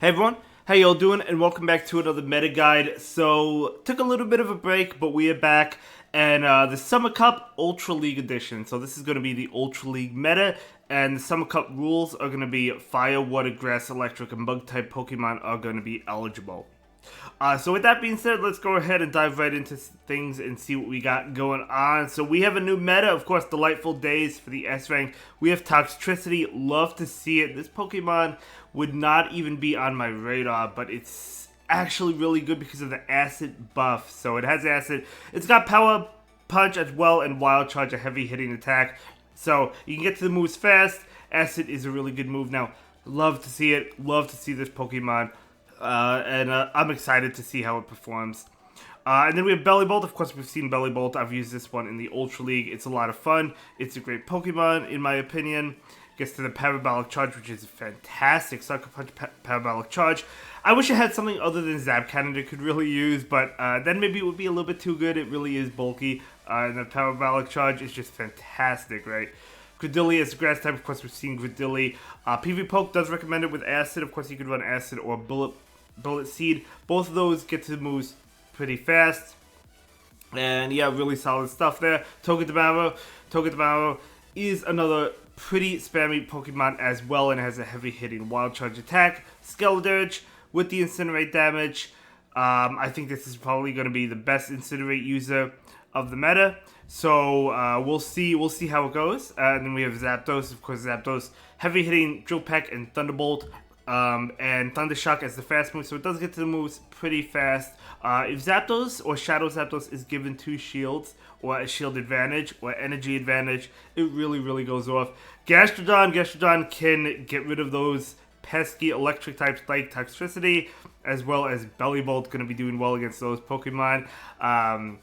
Hey everyone, how y'all doing? And welcome back to another meta guide. So, took a little bit of a break, but we are back. And the Summer Cup Ultra League Edition. So this is going to be the Ultra League meta. And the Summer Cup rules are going to be Fire, Water, Grass, Electric, and Bug-type Pokemon are going to be eligible. So with that being said, let's go ahead and dive right into things and see what we got going on. So we have a new meta, of course, Delightful Days for the S rank. We have Toxtricity, love to see it. This Pokemon would not even be on my radar, but it's actually really good because of the acid buff. So it has acid. It's got Power Punch as well and Wild Charge, a heavy hitting attack. So you can get to the moves fast. Acid is a really good move. Now, love to see it. Love to see this Pokemon. I'm excited to see how it performs. And then we have Bellibolt. Of course, we've seen Bellibolt. I've used this one in the Ultra League. It's a lot of fun. It's a great Pokemon, in my opinion. Gets to the Parabolic Charge, which is fantastic. Sucker Punch, Parabolic Charge. I wish it had something other than Zap Cannon it could really use, but then maybe it would be a little bit too good. It really is bulky. And the Parabolic Charge is just fantastic, right? Gradilli is a grass type. Of course, we've seen Gradilli. PV Poke does recommend it with Acid. Of course, you could run Acid or Bullet Seed. Both of those get to the moves pretty fast. And yeah, really solid stuff there. Togedemaru. Togedemaru is another pretty spammy Pokemon as well and has a heavy hitting Wild Charge attack. Skeledirge with the Incinerate damage. I think this is probably going to be the best Incinerate user of the meta. So we'll see how it goes. And then we have Zapdos. Of course, Zapdos heavy hitting Drill Peck and Thunderbolt. And Thunder Shock as the fast move, so it does get to the moves pretty fast. If Zapdos or Shadow Zapdos is given 2 shields, or a shield advantage, or energy advantage, it really goes off. Gastrodon can get rid of those pesky electric types like Toxtricity, as well as Bellibolt going to be doing well against those Pokemon. I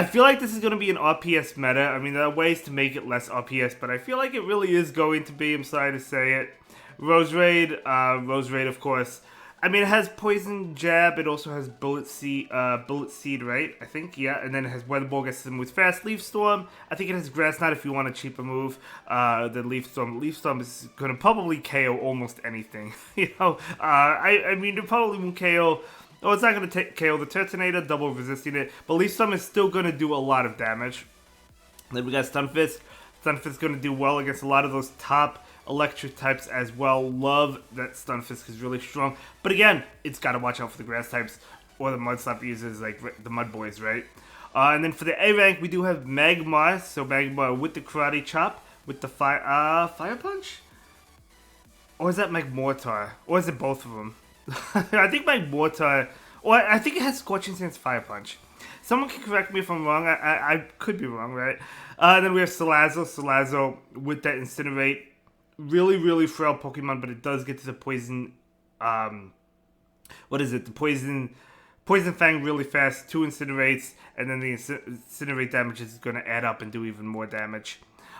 feel like this is going to be an RPS meta. I mean, there are ways to make it less RPS, but I feel like it really is going to be. I'm sorry to say it. Roserade, of course. I mean, it has Poison Jab. It also has Bullet Seed, right? I think, yeah. And then it has Weather Ball, gets to the moves fast. Leaf Storm. I think it has Grass Knot if you want a cheaper move than Leaf Storm. Leaf Storm is going to probably KO almost anything. I mean, it probably won't KO. Oh, it's not going to KO the Turtonator, double resisting it. But Leaf Storm is still going to do a lot of damage. Then we got Stunfisk. Stunfisk is going to do well against a lot of those top electric types as well. Love that Stunfisk is really strong. But again, it's got to watch out for the grass types or the Mud Slap users like the Mud Boys, right? And then for the A rank, we do have Magmar. So Magmar with the Karate Chop, with the Fire Punch? Or is that Magmortar? Or is it both of them? I think Magmortar, or I think it has Scorching Sands Fire Punch. Someone can correct me if I'm wrong. I could be wrong, right? Then we have Salazzle. Salazzle with that Incinerate. Really frail Pokemon, but it does get to the Poison... what is it? The Poison Fang really fast. 2 Incinerates, and then the Incinerate damage is going to add up and do even more damage.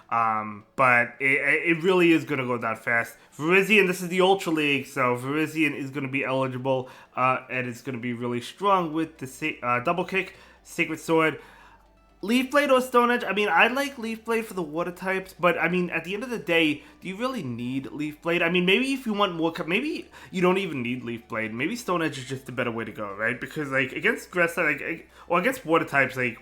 But it really is going to go that fast. Virizion, this is the Ultra League, so Virizion is going to be eligible, and it's going to be really strong with the Double Kick, Sacred Sword, Leaf Blade or Stone Edge. I mean, I like Leaf Blade for the water types, but I mean, at the end of the day, do you really need Leaf Blade? I mean, maybe if you want more, maybe you don't even need Leaf Blade. Maybe Stone Edge is just a better way to go, right? Because like against grass, or against water types, like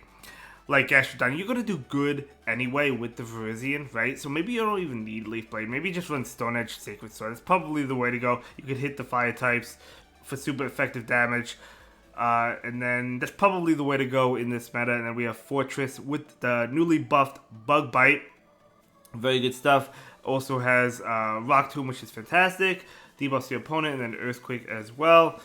Gastrodon, you're gonna do good anyway with the Virizion, right? So maybe you don't even need Leaf Blade. Maybe just run Stone Edge, Sacred Sword. It's probably the way to go. You could hit the fire types for super effective damage. And then that's probably the way to go in this meta. And then we have Fortress with the newly buffed Bug Bite. Very good stuff. Also has Rock Tomb, which is fantastic. Debuffs your opponent, and then Earthquake as well.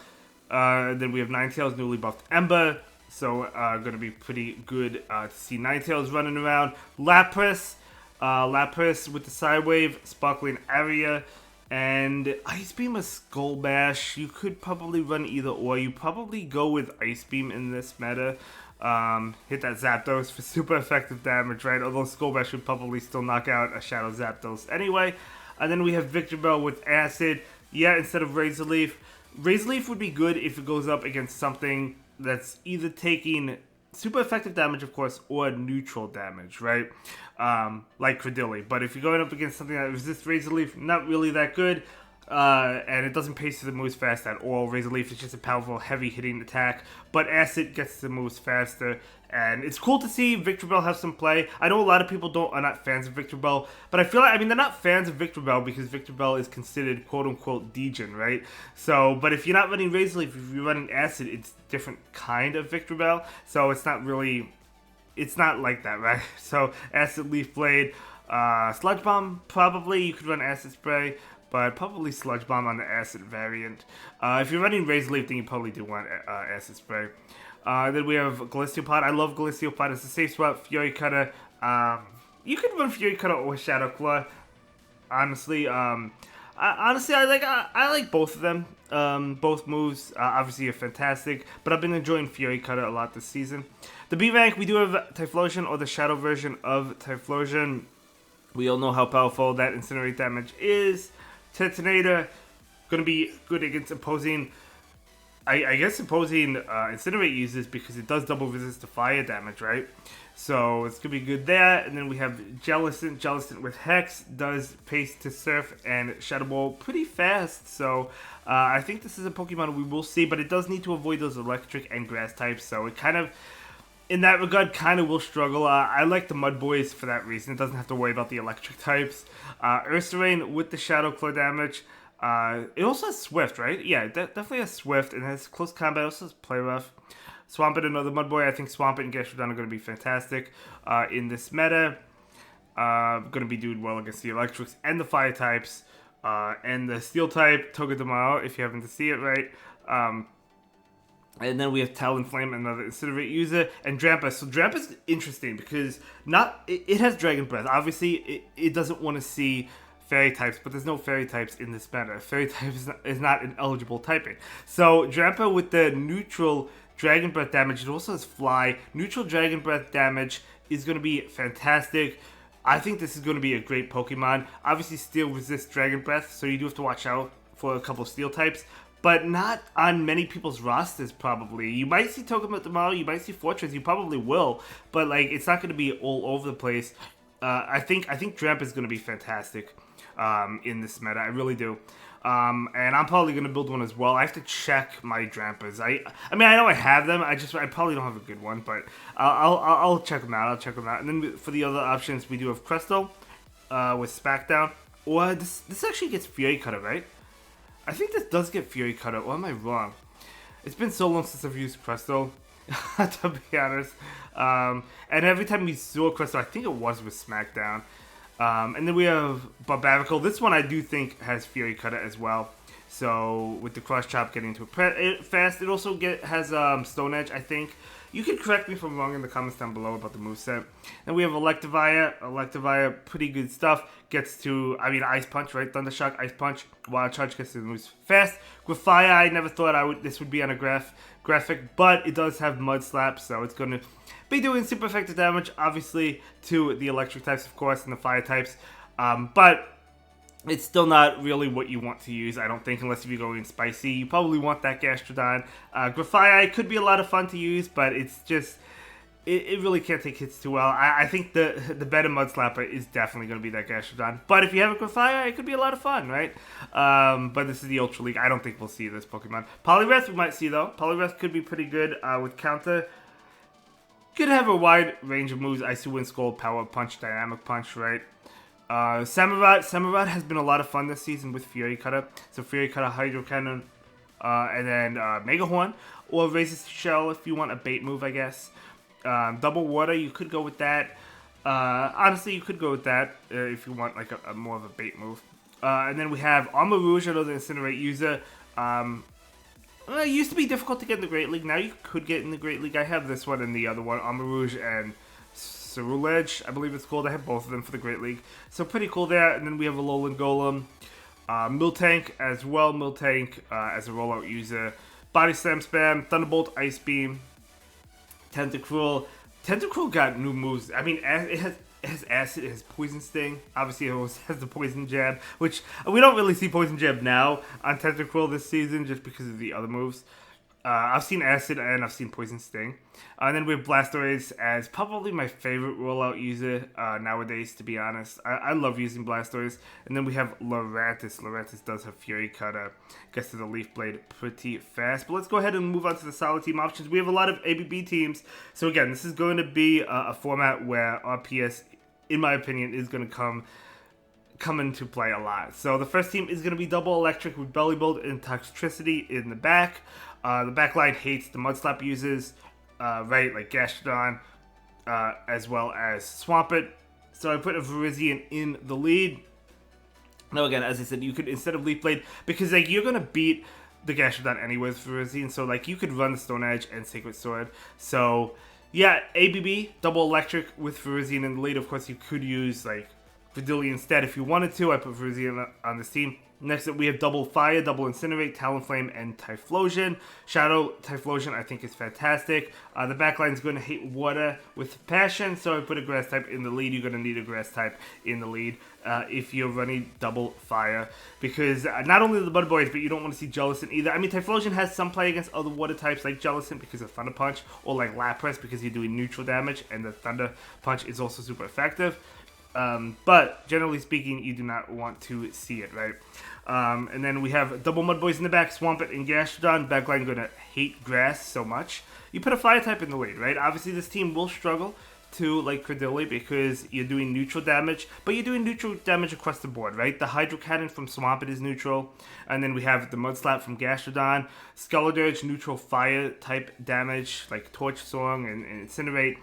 And then we have Ninetales, newly buffed Ember. So going to be pretty good to see Ninetales running around. Lapras. Lapras with the Sidewave, Sparkling Area, and Ice Beam or Skull Bash. You could probably run either or. You probably go with Ice Beam in this meta. Hit that Zapdos for super effective damage, right? Although Skull Bash would probably still knock out a Shadow Zapdos anyway. And then we have Victor Bell with Acid. Yeah, instead of Razor Leaf. Razor Leaf would be good if it goes up against something that's either taking super effective damage, of course, or neutral damage, right? Like Cradilli. But if you're going up against something that resists Razor Leaf, not really that good. and it doesn't pace through the moves fast at all. Razor Leaf is just a powerful, heavy-hitting attack, but Acid gets the moves faster, and it's cool to see Victor Bell have some play. I know a lot of people are not fans of Victor Bell, but I feel like, I mean, they're not fans of Victor Bell because Victor Bell is considered quote-unquote degen, right? So, but if you're not running Razor Leaf, if you're running Acid, it's different kind of Victor Bell, so it's not really, it's not like that, right? So, Acid, Leaf Blade, Sludge Bomb, probably, you could run Acid Spray, but probably Sludge Bomb on the Acid variant. If you're running Razor Leaf, then you probably do want Acid Spray. Then we have Galistopod. I love Galistopod. It's a safe swap. Fury Cutter. You could run Fury Cutter or Shadow Claw. Honestly, I like both of them. Both moves obviously are fantastic, but I've been enjoying Fury Cutter a lot this season. The B rank, we do have Typhlosion or the Shadow version of Typhlosion. We all know how powerful that Incinerate damage is. Detonator, going to be good against opposing, I guess opposing Incinerate users because it does double resist to fire damage, right? So it's going to be good there. And then we have Jellicent. Jellicent with Hex does pace to Surf and Shadow Ball pretty fast. So I think this is a Pokemon we will see, but it does need to avoid those electric and grass types. So it kind of, in that regard, kind of will struggle. I like the Mud Boys for that reason. It doesn't have to worry about the electric types. Ursaring with the Shadow Claw damage. It also has Swift, right? Yeah, definitely has Swift, and it has Close Combat. It also has Play Rough. Swampert, another Mud Boy. I think Swampert and Gastrodon are going to be fantastic in this meta. Going to be doing well against the electrics and the fire types. And the steel type, Togedemaru, if you happen to see it right. And then we have Talonflame, another Incinerate user, and Drampa. So Drampa's interesting because it has Dragon Breath. Obviously, it doesn't want to see Fairy types, but there's no Fairy types in this meta. Fairy type is not an eligible typing. So Drampa with the neutral Dragon Breath damage, it also has Fly. Neutral Dragon Breath damage is going to be fantastic. I think this is going to be a great Pokemon. Obviously, Steel resists Dragon Breath, so you do have to watch out for a couple of Steel types. But not on many people's rosters, probably. You might see Togedemaru tomorrow, you might see Fortress, you probably will. But, like, it's not going to be all over the place. I think Drampa is going to be fantastic in this meta. I really do. And I'm probably going to build one as well. I have to check my Drampas. I mean, I know I have them. I probably don't have a good one, but I'll check them out. And then for the other options, we do have Crystal with Smackdown. Or this actually gets Fury Cutter, right? I think this does get Fury Cutter, or am I wrong? It's been so long since I've used Crystal, to be honest. And every time we saw Crystal, I think it was with Smackdown. And then we have Barbarical. This one I do think has Fury Cutter as well. So with the Cross Chop getting to it fast, it also has Stone Edge, I think. You can correct me if I'm wrong in the comments down below about the moveset. Then we have Electivire. Electivire, pretty good stuff. Gets to, I mean, Ice Punch, right? Thunder Shock, Ice Punch. Wild Charge gets to the moves fast. Grafire, I never thought this would be on a graphic, but it does have Mud Slap, so it's going to be doing super effective damage, obviously, to the electric types, of course, and the fire types. But it's still not really what you want to use, I don't think, unless if you're going spicy. You probably want that Gastrodon. Grafire could be a lot of fun to use, but it's just, it really can't take hits too well. I think the better Mud Slapper is definitely going to be that Gastrodon. But if you have a Grafire, it could be a lot of fun, right? But this is the Ultra League. I don't think we'll see this Pokemon. Poliwrath we might see, though. Poliwrath could be pretty good with Counter. Could have a wide range of moves. Icy Wind Scald, Power Punch, Dynamic Punch, right? Samurott has been a lot of fun this season with Fury Cutter. So Fury Cutter, Hydro Cannon, and then Mega Horn, or Razor's Shell if you want a bait move, I guess. Double Water, you could go with that. Honestly, you could go with that if you want like a more of a bait move. And then we have Armor Rouge, another Incinerate user. It used to be difficult to get in the Great League. Now you could get in the Great League. I have this one and the other one, Armor Rouge and Ceruledge, I believe it's called. I have both of them for the Great League. So pretty cool there. And then we have Alolan Golem. Miltank as well. Miltank as a rollout user. Body Slam Spam, Thunderbolt, Ice Beam, Tentacruel. Tentacruel got new moves. I mean, it has Acid, it has Poison Sting. Obviously, it also has the Poison Jab, which we don't really see Poison Jab now on Tentacruel this season just because of the other moves. I've seen Acid and I've seen Poison Sting. And then we have Blastoise as probably my favorite rollout user nowadays, to be honest. I love using Blastoise. And then we have Loratus. Loratus does have Fury Cutter. Gets to the Leaf Blade pretty fast. But let's go ahead and move on to the solid team options. We have a lot of ABB teams. So again, this is going to be a format where RPS, in my opinion, is going to come into play a lot. So the first team is going to be Double Electric with Belly Build and Toxtricity in the back. The back line hates the Mud Slap users, right, like Gastrodon, as well as Swampert. So I put a Virizion in the lead. Now again, as I said, you could, instead of Leaf Blade, because like you're going to beat the Gastrodon anyway with Virizion, so like you could run the Stone Edge and Sacred Sword. So yeah, ABB, Double Electric with Virizion in the lead. Of course, you could use like Vidilli instead if you wanted to. I put Virizion on this team. Next up, we have Double Fire, Double Incinerate, Talonflame, and Typhlosion. Shadow Typhlosion, I think, is fantastic. The backline is going to hate water with Passion, so I put a Grass type in the lead. You're going to need a Grass type in the lead if you're running Double Fire. Because not only the Mud Boys, but you don't want to see Jellicent either. I mean, Typhlosion has some play against other water types like Jellicent because of Thunder Punch, or like Lapras because you're doing neutral damage, and the Thunder Punch is also super effective. But generally speaking, you do not want to see it, right? And then we have Double Mud Boys in the back, Swampert and Gastrodon. Backline going to hate grass so much. You put a Fire type in the lead, right? Obviously, this team will struggle to like Credilli because you're doing neutral damage, but you're doing neutral damage across the board, right? The Hydro Cannon from Swampert is neutral, and then we have the Mud Slap from Gastrodon, Skeledirge, neutral Fire type damage like Torch Song and Incinerate,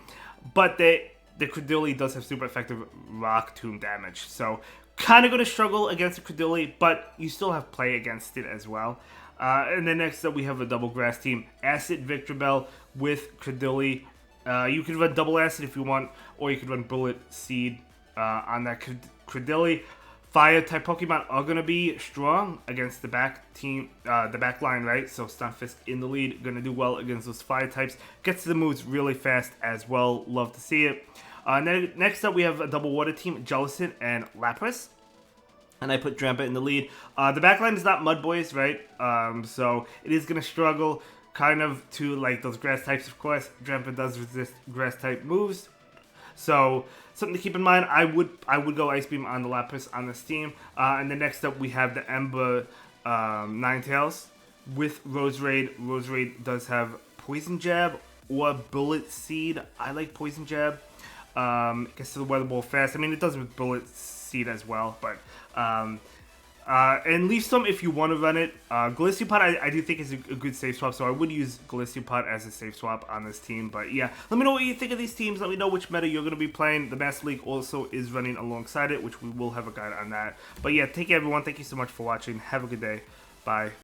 but the Credilli does have super effective Rock Tomb damage, so kind of going to struggle against the Credilli, but you still have play against it as well. And then next up we have a double grass team, Acid Victreebel with Credilli. You could run double Acid if you want, or you could run Bullet Seed on that Credilli. Fire type Pokemon are going to be strong against the back team, the back line, right? So Stunfisk in the lead, going to do well against those fire types. Gets to the moves really fast as well. Love to see it. Next up, we have a double water team, Jellicent and Lapras. And I put Drampa in the lead. The back line is not Mud Boys, right? So it is going to struggle kind of to like those grass types, of course. Drampa does resist grass type moves. So something to keep in mind. I would go Ice Beam on the Lapras on this team. And then next up we have the Ember Ninetales with Roserade. Roserade does have Poison Jab or Bullet Seed. I like Poison Jab. Gets to the Weather Ball fast. I mean, it does with Bullet Seed as well, but and Leaf Storm if you want to run it. Galiciopod I do think is a good safe swap, so I would use Galiciopod as a safe swap on this team. But yeah, let me know what you think of these teams. Let me know which meta you're going to be playing. The Master League also is running alongside it, which we will have a guide on that. But yeah, take care everyone. Thank you so much for watching. Have a good day. Bye.